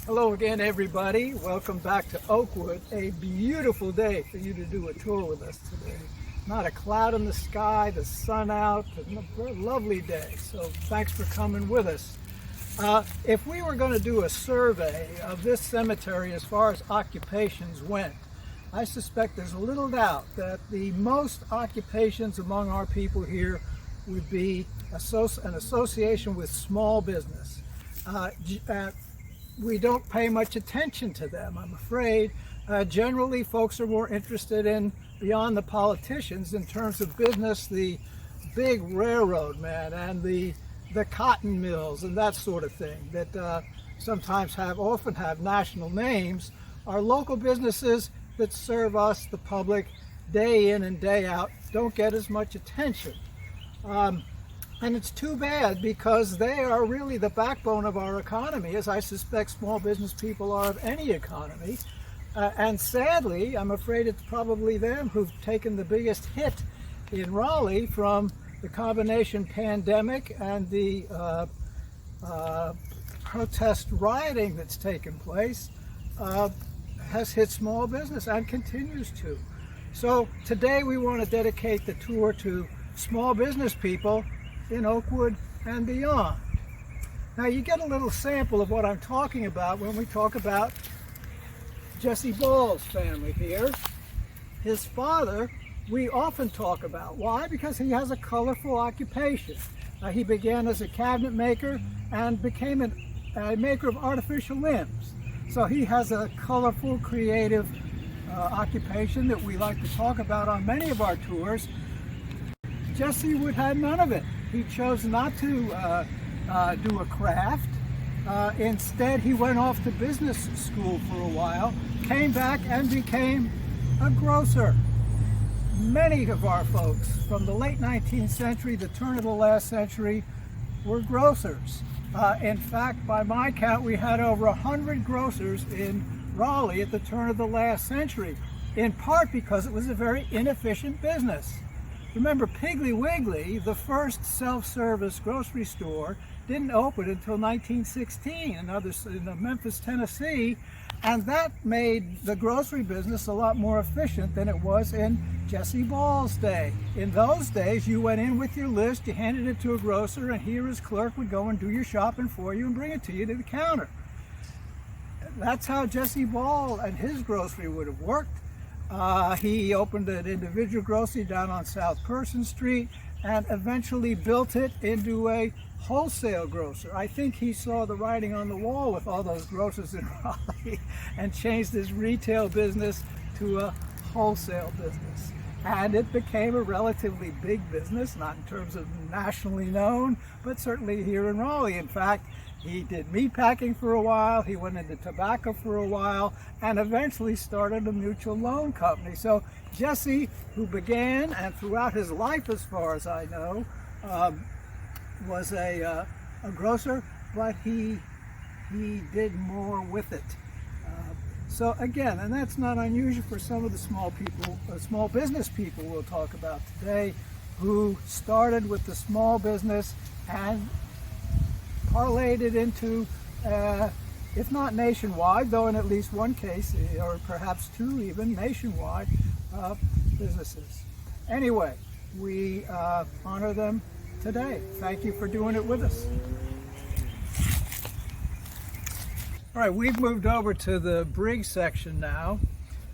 Hello again, everybody. Welcome back to Oakwood. A beautiful day for you to do a tour with us today. Not a cloud in the sky, the sun out, a lovely day. So thanks for coming with us. If we were going to do a survey of this cemetery as far as occupations went, I suspect there's a little doubt that the most occupations among our people here would be an association with small business. We don't pay much attention to them, I'm afraid. Generally, folks are more interested in, beyond the politicians, in terms of business, the big railroad men and the cotton mills and that sort of thing that often have national names, are local businesses that serve us, the public, day in and day out, don't get as much attention. And it's too bad, because they are really the backbone of our economy, as I suspect small business people are of any economy. And sadly, I'm afraid it's probably them who've taken the biggest hit in Raleigh from the combination pandemic and the protest rioting that's taken place. Has hit small business and continues to. So today we want to dedicate the tour to small business people in Oakwood and beyond. Now you get a little sample of what I'm talking about when we talk about Jesse Ball's family here. His father we often talk about. Why? Because he has a colorful occupation. He began as a cabinet maker and became a maker of artificial limbs. So he has a colorful, creative occupation that we like to talk about on many of our tours. Jesse would have none of it. He chose not to do a craft. Instead, he went off to business school for a while, came back and became a grocer. Many of our folks from the late 19th century, the turn of the last century, were grocers. In fact, by my count, we had over 100 grocers in Raleigh at the turn of the last century, in part because it was a very inefficient business. Remember, Piggly Wiggly, the first self-service grocery store, didn't open until 1916 in Memphis, Tennessee, and that made the grocery business a lot more efficient than it was in Jesse Ball's day. In those days, you went in with your list, you handed it to a grocer, and he or his clerk would go and do your shopping for you and bring it to you to the counter. That's how Jesse Ball and his grocery would have worked. He opened an individual grocery down on South Person Street and eventually built it into a wholesale grocer. I think he saw the writing on the wall with all those grocers in Raleigh and changed his retail business to a wholesale business. And it became a relatively big business, not in terms of nationally known, but certainly here in Raleigh. In fact, he did meat packing for a while, he went into tobacco for a while, and eventually started a mutual loan company. So Jesse, who began, and throughout his life as far as I know, was a grocer, but he did more with it. So again, and that's not unusual for some of the small business people we'll talk about today, who started with the small business and parlayed it into, if not nationwide, though in at least one case, or perhaps two even, nationwide businesses. Anyway, we honor them today. Thank you for doing it with us. All right, we've moved over to the Briggs section now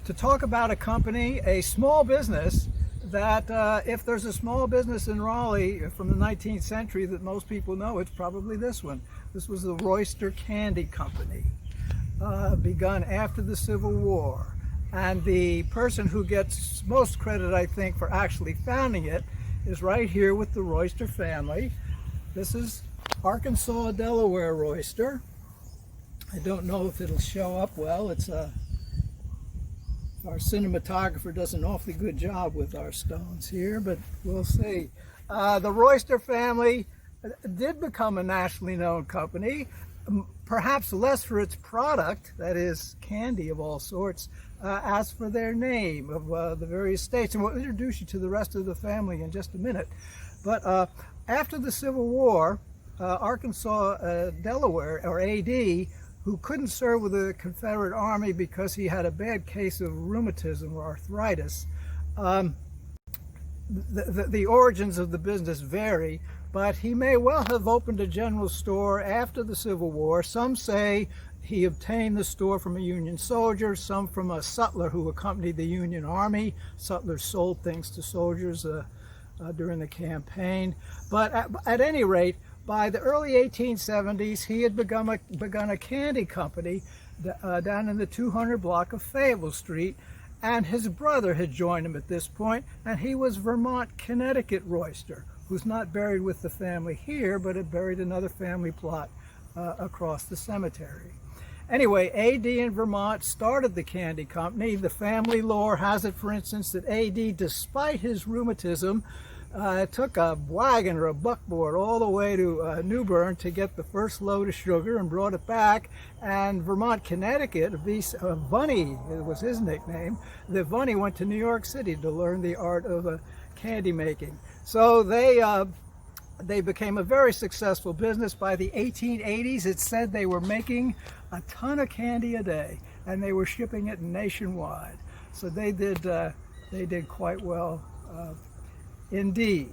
to talk about a company, a small business, that if there's a small business in Raleigh from the 19th century that most people know, it's probably this one. This was the Royster Candy Company, begun after the Civil War. And the person who gets most credit, I think, for actually founding it is right here with the Royster family. This is Arkansas, Delaware Royster. I don't know if it'll show up well. It's our cinematographer does an awfully good job with our stones here, but we'll see. The Royster family did become a nationally known company, perhaps less for its product, that is candy of all sorts, as for their name of the various states. And we'll introduce you to the rest of the family in just a minute. But after the Civil War, Arkansas, Delaware, or AD, who couldn't serve with the Confederate Army because he had a bad case of rheumatism or arthritis. The origins of the business vary, but he may well have opened a general store after the Civil War. Some say he obtained the store from a Union soldier, some from a sutler who accompanied the Union Army. Sutlers sold things to soldiers during the campaign. But at any rate, by the early 1870s, he had begun a candy company down in the 200 block of Fayetteville Street, and his brother had joined him at this point, and he was Vermont, Connecticut Royster, who's not buried with the family here, but had buried another family plot across the cemetery. Anyway, A.D. in Vermont started the candy company. The family lore has it, for instance, that A.D., despite his rheumatism, took a wagon or a buckboard all the way to New Bern to get the first load of sugar and brought it back. And Vermont, Connecticut, Bunny was his nickname, the Bunny went to New York City to learn the art of candy making. So they became a very successful business. By the 1880s, it said they were making a ton of candy a day, and they were shipping it nationwide. So they did quite well indeed.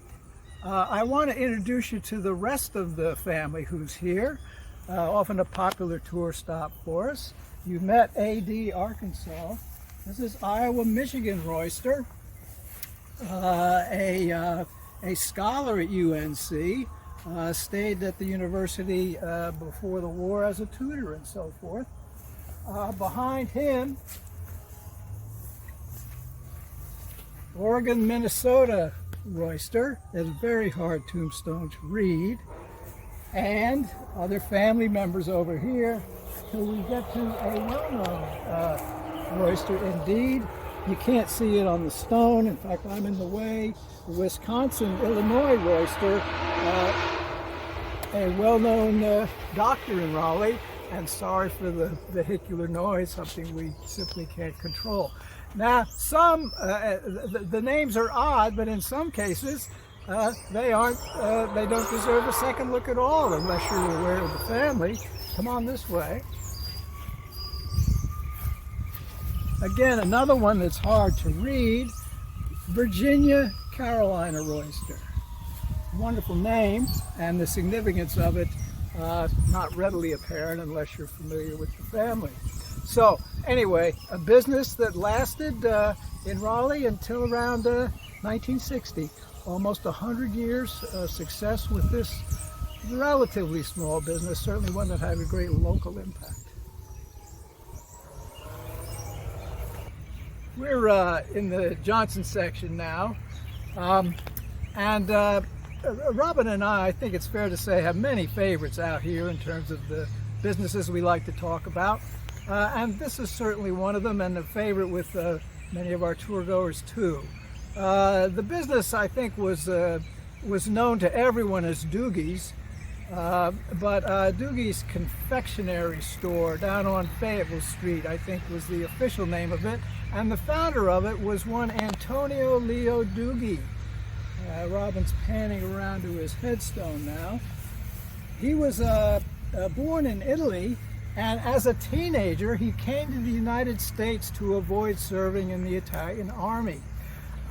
I want to introduce you to the rest of the family who's here, often a popular tour stop for us. You met A.D. Arkansas. This is Iowa, Michigan Royster, a scholar at UNC, stayed at the university before the war as a tutor and so forth. Behind him, Oregon, Minnesota Royster. It's a very hard tombstone to read. And other family members over here till we get to a well-known Royster indeed. You can't see it on the stone. In fact, I'm in the way. Wisconsin, Illinois Royster, a well-known doctor in Raleigh, and sorry for the vehicular noise, something we simply can't control. Now, the names are odd, but in some cases, they don't deserve a second look at all unless you're aware of the family. Come on this way. Again, another one that's hard to read, Virginia Carolina Royster. Wonderful name, and the significance of it not readily apparent unless you're familiar with the family. So anyway, a business that lasted in Raleigh until around 1960. Almost 100 years of success with this relatively small business, certainly one that had a great local impact. We're in the Johnson section now, and Robin and I think it's fair to say, have many favorites out here in terms of the businesses we like to talk about, and this is certainly one of them, and a favorite with many of our tour goers too. The business, I think, was known to everyone as Dughi's, but Dughi's Confectionary store down on Fayetteville Street, I think, was the official name of it, and the founder of it was one Antonio Leo Dughi. Robin's panning around to his headstone now. He was born in Italy, and as a teenager, he came to the United States to avoid serving in the Italian army.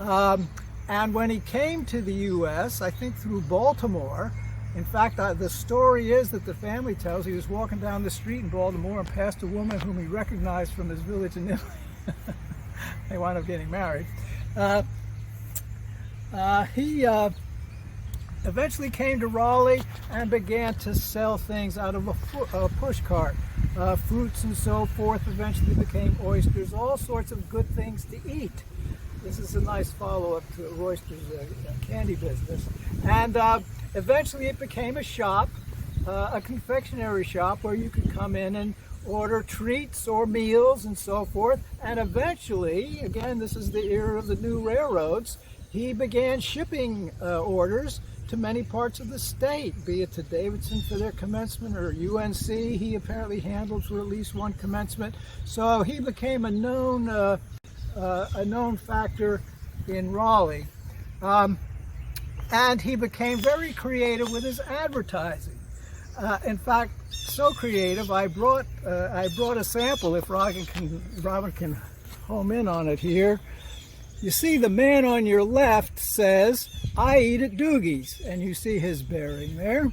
And when he came to the U.S., I think through Baltimore, in fact, the story is that the family tells he was walking down the street in Baltimore and passed a woman whom he recognized from his village in Italy. They wound up getting married. He eventually came to Raleigh and began to sell things out of a push cart. Fruits and so forth eventually became oysters, all sorts of good things to eat. This is a nice follow-up to Royster's candy business. And eventually it became a shop, a confectionery shop where you could come in and order treats or meals and so forth. And eventually, again, this is the era of the new railroads, he began shipping orders to many parts of the state, be it to Davidson for their commencement or UNC he apparently handled for at least one commencement. So he became a known factor in Raleigh. And he became very creative with his advertising. In fact, so creative. I brought a sample. If Robin can home in on it here. You see the man on your left says, "I eat at Dughi's," and you see his bearing there.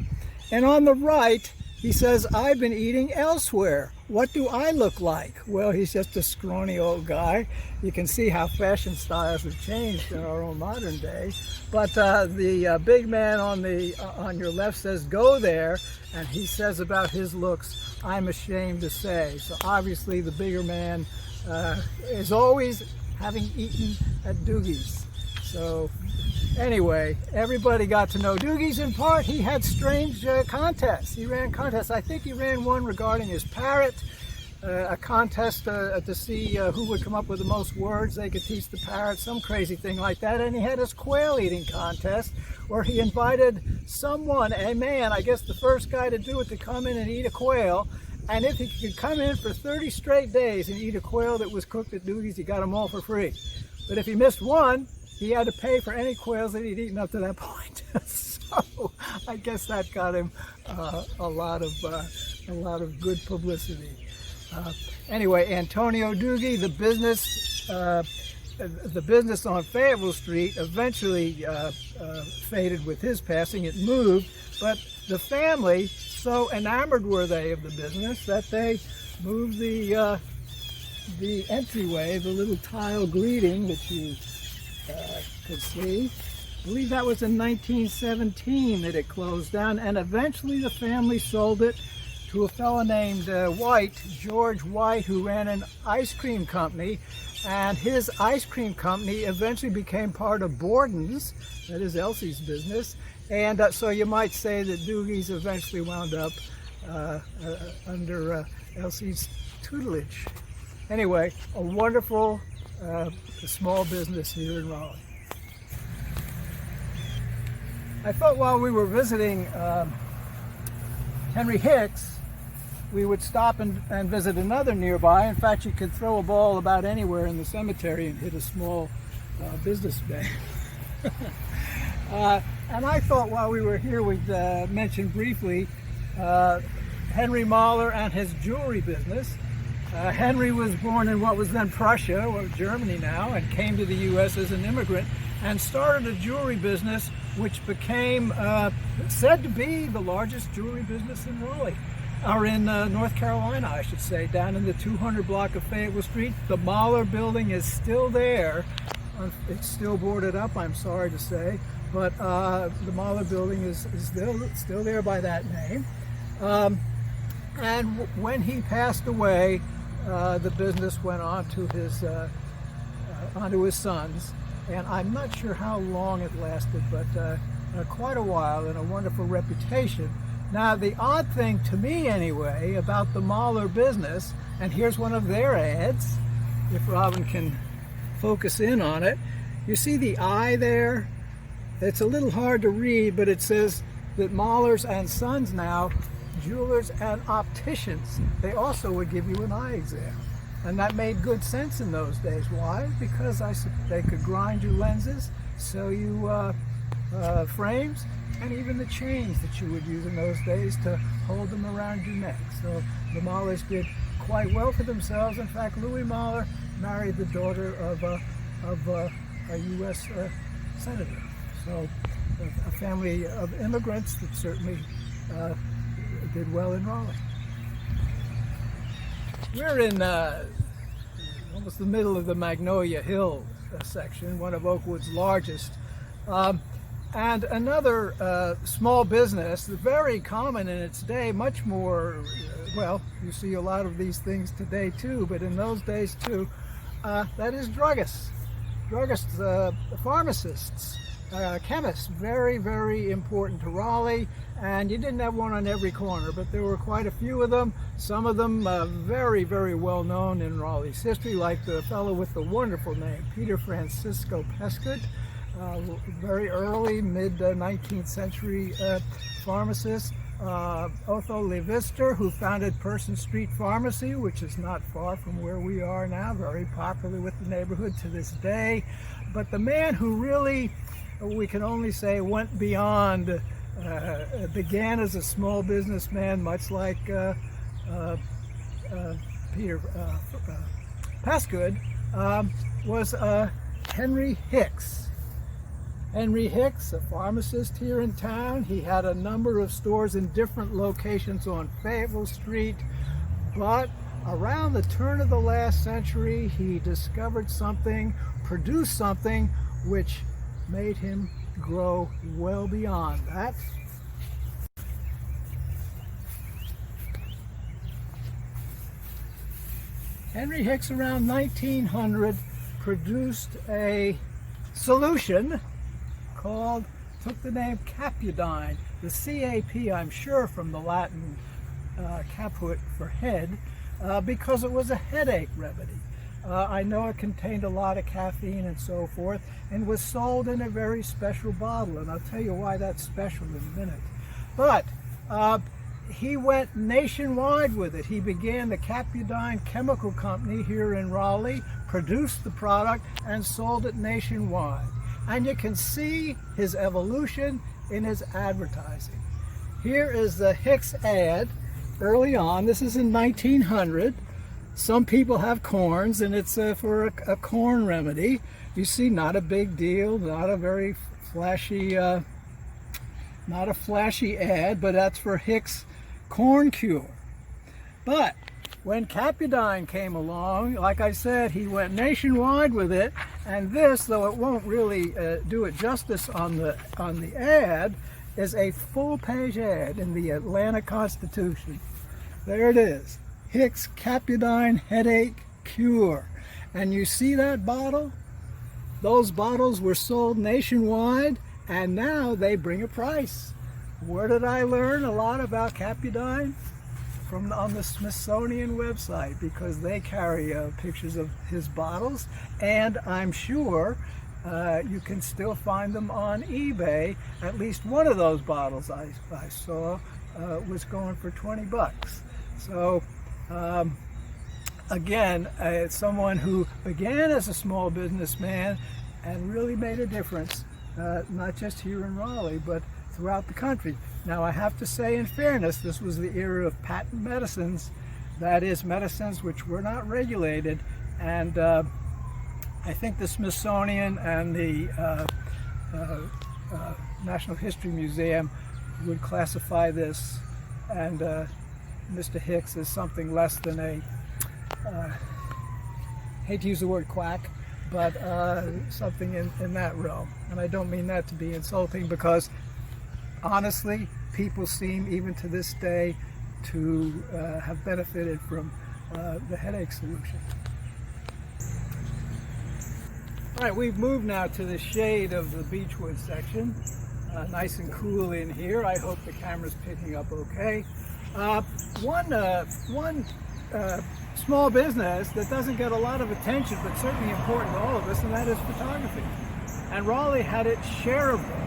And on the right, he says, "I've been eating elsewhere. What do I look like?" Well, he's just a scrawny old guy. You can see how fashion styles have changed in our own modern day. But the big man on your left says, "Go there," and he says about his looks, "I'm ashamed to say." So obviously the bigger man is always having eaten at Dughi's. So anyway, everybody got to know Dughi's. In part, he had strange contests. He ran contests. I think he ran one regarding his parrot, a contest to see who would come up with the most words they could teach the parrot, some crazy thing like that. And he had his quail eating contest where he invited someone, a man, I guess the first guy to do it, to come in and eat a quail. And if he could come in for 30 straight days and eat a quail that was cooked at Dughi's, he got them all for free. But if he missed one, he had to pay for any quails that he'd eaten up to that point. So I guess that got him a lot of good publicity. Anyway, Antonio Dughi, the business on Fayetteville Street eventually faded with his passing. It moved, but the family, so enamored were they of the business that they moved the entryway, the little tile greeting that you could see. I believe that was in 1917 that it closed down, and eventually the family sold it to a fellow named George White, who ran an ice cream company, and his ice cream company eventually became part of Borden's, that is Elsie's business, and so you might say that Dughi's eventually wound up under Elsie's tutelage. Anyway, a wonderful small business here in Raleigh. I thought while we were visiting Henry Hicks, we would stop and visit another nearby. In fact, you could throw a ball about anywhere in the cemetery and hit a small businessman. And I thought while we were here, we'd mention briefly Henry Mahler and his jewelry business. Henry was born in what was then Prussia, or Germany now, and came to the U.S. as an immigrant and started a jewelry business which became said to be the largest jewelry business in Raleigh, or in North Carolina, I should say, down in the 200 block of Fayetteville Street. The Mahler building is still there. It's still boarded up, I'm sorry to say, but the Mahler building is still there by that name. And when he passed away, the business went on to onto his sons, and I'm not sure how long it lasted, but quite a while, and a wonderful reputation. Now, the odd thing to me anyway about the Mahler business, and here's one of their ads, if Robin can focus in on it. You see the I there? It's a little hard to read, but it says that Mahler's and Sons now, jewelers and opticians, they also would give you an eye exam. And that made good sense in those days. Why? Because they could grind you lenses, sew you frames, and even the chains that you would use in those days to hold them around your neck. So the Mahlers did quite well for themselves. In fact, Louis Mahler married the daughter of a U.S. senator. So a family of immigrants that certainly did well in Raleigh. We're in almost the middle of the Magnolia Hill section, one of Oakwood's largest. And another small business, very common in its day, much more, well, you see a lot of these things today too, but in those days too, that is druggists. Druggists, pharmacists, chemists, very, very important to Raleigh. And you didn't have one on every corner, but there were quite a few of them. Some of them very, very well known in Raleigh's history, like the fellow with the wonderful name, Peter Francisco Pescud, very early, mid-19th century pharmacist. Otho Levister, who founded Person Street Pharmacy, which is not far from where we are now, very popular with the neighborhood to this day. But the man who really, we can only say, went beyond began as a small businessman, much like Peter Pasgood, was Henry Hicks. Henry Hicks, a pharmacist here in town. He had a number of stores in different locations on Fayetteville Street, but around the turn of the last century, he discovered something, produced something, which made him grow well beyond that. Henry Hicks, around 1900, produced a solution took the name Capudine, the C-A-P, I'm sure from the Latin caput for head, because it was a headache remedy. I know it contained a lot of caffeine and so forth, and was sold in a very special bottle, and I'll tell you why that's special in a minute. But he went nationwide with it. He began the Capudine Chemical Company here in Raleigh, produced the product, and sold it nationwide. And you can see his evolution in his advertising. Here is the Hicks ad early on. This is in 1900. Some people have corns, and it's for a corn remedy. You see, not a big deal, not a very flashy, not a flashy ad, but that's for Hicks corn cure. But when Capudine came along, like I said, he went nationwide with it, and this, though it won't really do it justice on the ad, is a full-page ad in the Atlanta Constitution. There it is, Hicks Capudine Headache Cure. And you see that bottle? Those bottles were sold nationwide, and now they bring a price. Where did I learn a lot about Capudine? On the Smithsonian website, because they carry pictures of his bottles, and I'm sure you can still find them on eBay. At least one of those bottles I saw was going for 20 bucks. So again, it's someone who began as a small businessman and really made a difference, not just here in Raleigh, but throughout the country. Now, I have to say, in fairness, this was the era of patent medicines, that is, medicines which were not regulated, and I think the Smithsonian and the National History Museum would classify this and Mr. Hicks as something less than a, hate to use the word quack, but something in that realm. And I don't mean that to be insulting, because honestly, people seem, even to this day, to have benefited from the headache solution. All right, we've moved now to the shade of the Beechwood section. Nice and cool in here. I hope the camera's picking up okay. One small business that doesn't get a lot of attention, but certainly important to all of us, and that is photography. And Raleigh had its share of them.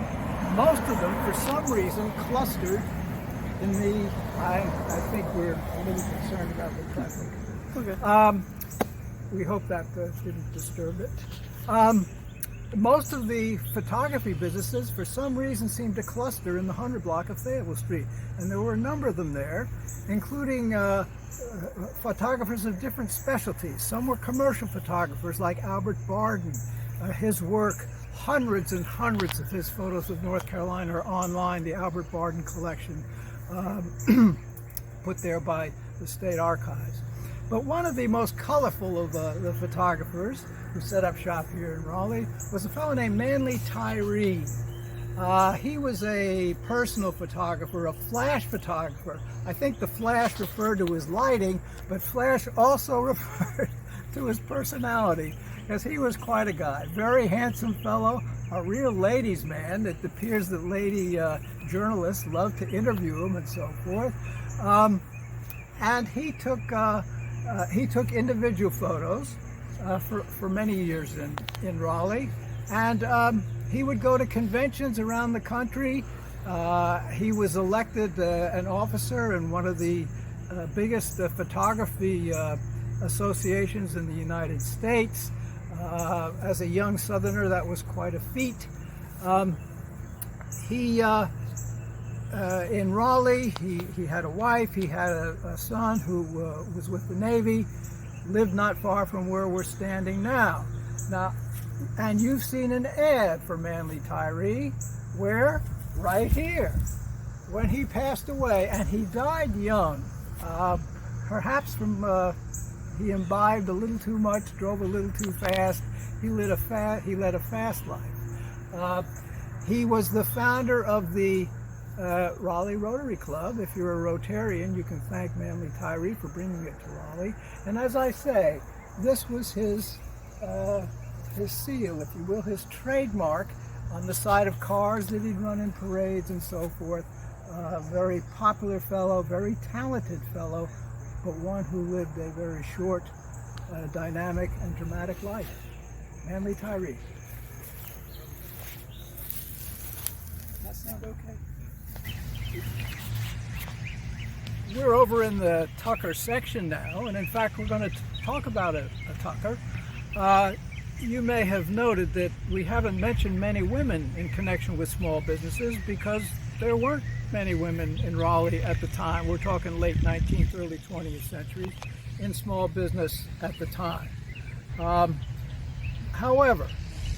Most of them, for some reason, clustered in the, I think we're a little concerned about the traffic. Okay. We hope that didn't disturb it. Most of the photography businesses, for some reason, seemed to cluster in the 100 block of Fayetteville Street. And there were a number of them there, including photographers of different specialties. Some were commercial photographers like Albert Barden. His work, hundreds and hundreds of his photos of North Carolina are online, the Albert Barden collection, put there by the State Archives. But one of the most colorful of the photographers who set up shop here in Raleigh was a fellow named Manley Tyree. He was a personal photographer, a flash photographer. I think the flash referred to his lighting, but flash also referred to his personality, because he was quite a guy. Very handsome fellow, a real ladies' man. It appears that lady journalists love to interview him and so forth. And he took individual photos for many years in Raleigh, and he would go to conventions around the country. He was elected an officer in one of the biggest photography associations in the United States. As a young Southerner, that was quite a feat. He in Raleigh, he had a wife, he had a son who was with the Navy, lived not far from where we're standing now. And you've seen an ad for Manley Tyree, where? Right here, when he passed away, and he died young, perhaps from he imbibed a little too much, drove a little too fast. He led a fast life. He was the founder of the Raleigh Rotary Club. If you're a Rotarian, you can thank Manley Tyree for bringing it to Raleigh. And as I say, this was his seal, if you will, his trademark on the side of cars that he'd run in parades and so forth. Very popular fellow, very talented fellow, but one who lived a very short, dynamic, and dramatic life. Manley Tyree. Does that sound okay? We're over in the Tucker section now, and in fact we're going to talk about a Tucker. You may have noted that we haven't mentioned many women in connection with small businesses because there weren't many women in Raleigh at the time. We're talking late 19th, early 20th century in small business at the time. However,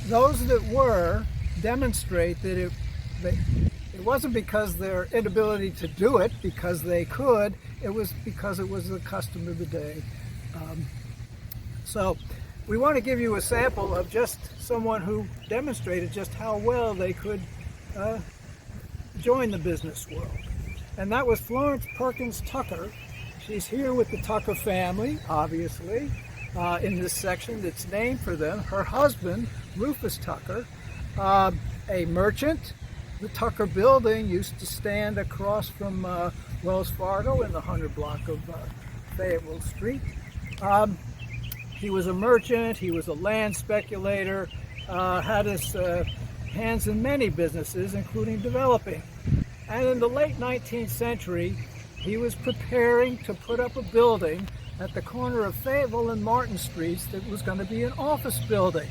those that were demonstrate that it wasn't because their inability to do it, because they could, it was because it was the custom of the day. So we want to give you a sample of just someone who demonstrated just how well they could join the business world. And that was Florence Perkins Tucker. She's here with the Tucker family, obviously, in this section that's named for them. Her husband, Rufus Tucker, a merchant. The Tucker building used to stand across from Wells Fargo in the 100 block of Fayetteville Street. He was a merchant, he was a land speculator, had his hands in many businesses, including developing. And in the late 19th century, he was preparing to put up a building at the corner of Fayetteville and Martin Streets that was going to be an office building.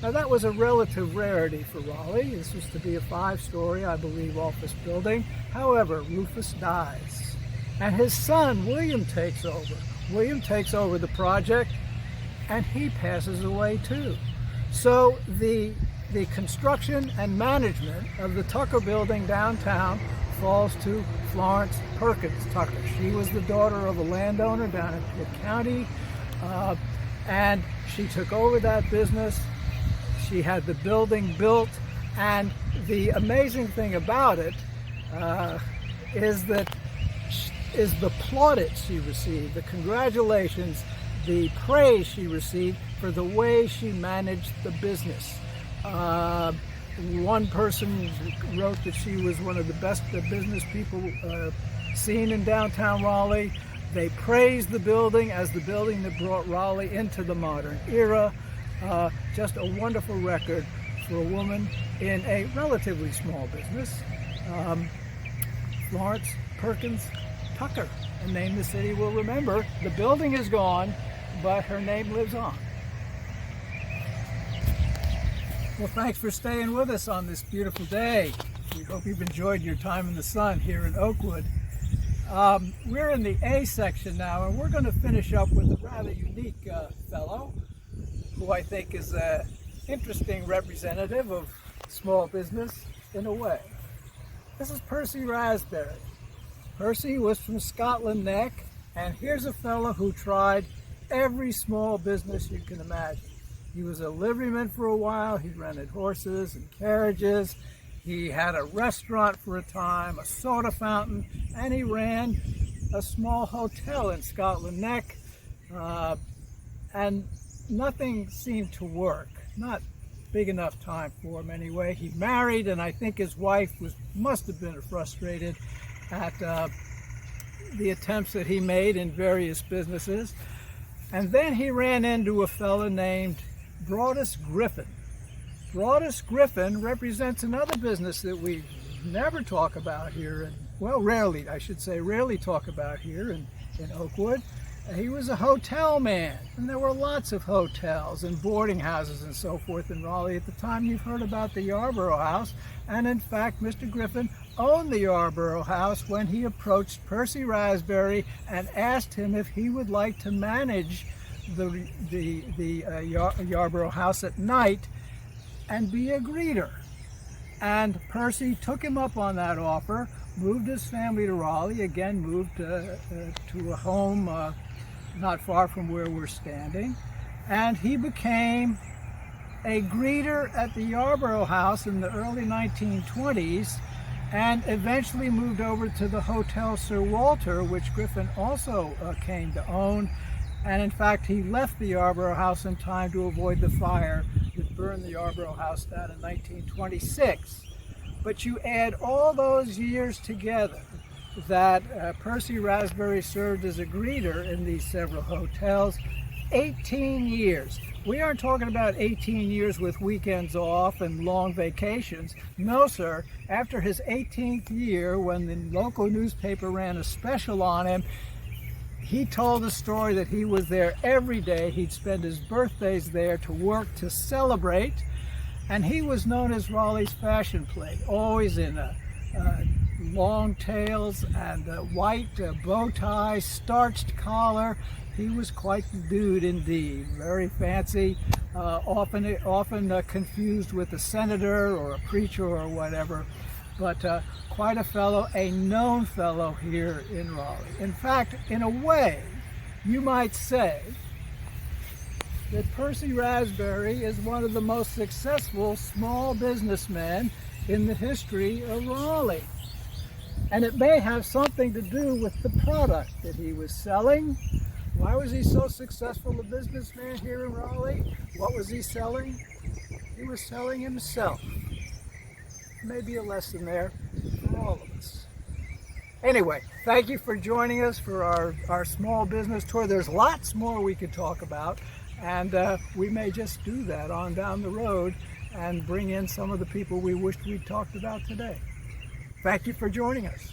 Now that was a relative rarity for Raleigh. This was to be a 5-story, I believe, office building. However, Rufus dies, and his son, William, takes over. William takes over the project, and he passes away too. So the construction and management of the Tucker building downtown falls to Florence Perkins Tucker. She was the daughter of a landowner down in Pitt County, and she took over that business. She had the building built, and the amazing thing about it is the plaudits she received, the congratulations, the praise she received for the way she managed the business. One person wrote that she was one of the best business people seen in downtown Raleigh. They praised the building as the building that brought Raleigh into the modern era. Just a wonderful record for a woman in a relatively small business. Florence Perkins Tucker, a name the city will remember. The building is gone, but her name lives on. Well, thanks for staying with us on this beautiful day. We hope you've enjoyed your time in the sun here in Oakwood. We're in the A section now, and we're going to finish up with a rather unique fellow who I think is an interesting representative of small business in a way. This is Percy Rasberry. Percy was from Scotland Neck, and here's a fellow who tried every small business you can imagine. He was a liveryman for a while. He rented horses and carriages. He had a restaurant for a time, a soda fountain, and he ran a small hotel in Scotland Neck. And nothing seemed to work, not big enough time for him anyway. He married, and I think his wife must have been frustrated at the attempts that he made in various businesses. And then he ran into a fellow named Broadus Griffin. Broadus Griffin represents another business that we never talk about here, rarely talk about here in Oakwood. He was a hotel man, and there were lots of hotels and boarding houses and so forth in Raleigh at the time. You've heard about the Yarborough House, and in fact, Mr. Griffin owned the Yarborough House when he approached Percy Rasberry and asked him if he would like to manage the Yarborough House at night and be a greeter. And Percy took him up on that offer, moved his family to Raleigh, again moved to a home not far from where we're standing, and he became a greeter at the Yarborough House in the early 1920s, and eventually moved over to the Hotel Sir Walter, which Griffin also came to own. And in fact, he left the Yarborough House in time to avoid the fire that burned the Yarborough House down in 1926. But you add all those years together that Percy Rasberry served as a greeter in these several hotels, 18 years. We aren't talking about 18 years with weekends off and long vacations. No, sir. After his 18th year, when the local newspaper ran a special on him, he told the story that he was there every day. He'd spend his birthdays there to work, to celebrate, and he was known as Raleigh's fashion plate, always in long tails and white bow tie, starched collar. He was quite the dude indeed, very fancy, often confused with a senator or a preacher or whatever, but quite a fellow, a known fellow here in Raleigh. In fact, in a way, you might say that Percy Rasberry is one of the most successful small businessmen in the history of Raleigh. And it may have something to do with the product that he was selling. Why was he so successful a businessman here in Raleigh? What was he selling? He was selling himself. Maybe a lesson there for all of us. Anyway, thank you for joining us for our small business tour. There's lots more we could talk about, and we may just do that on down the road and bring in some of the people we wished we'd talked about today. Thank you for joining us.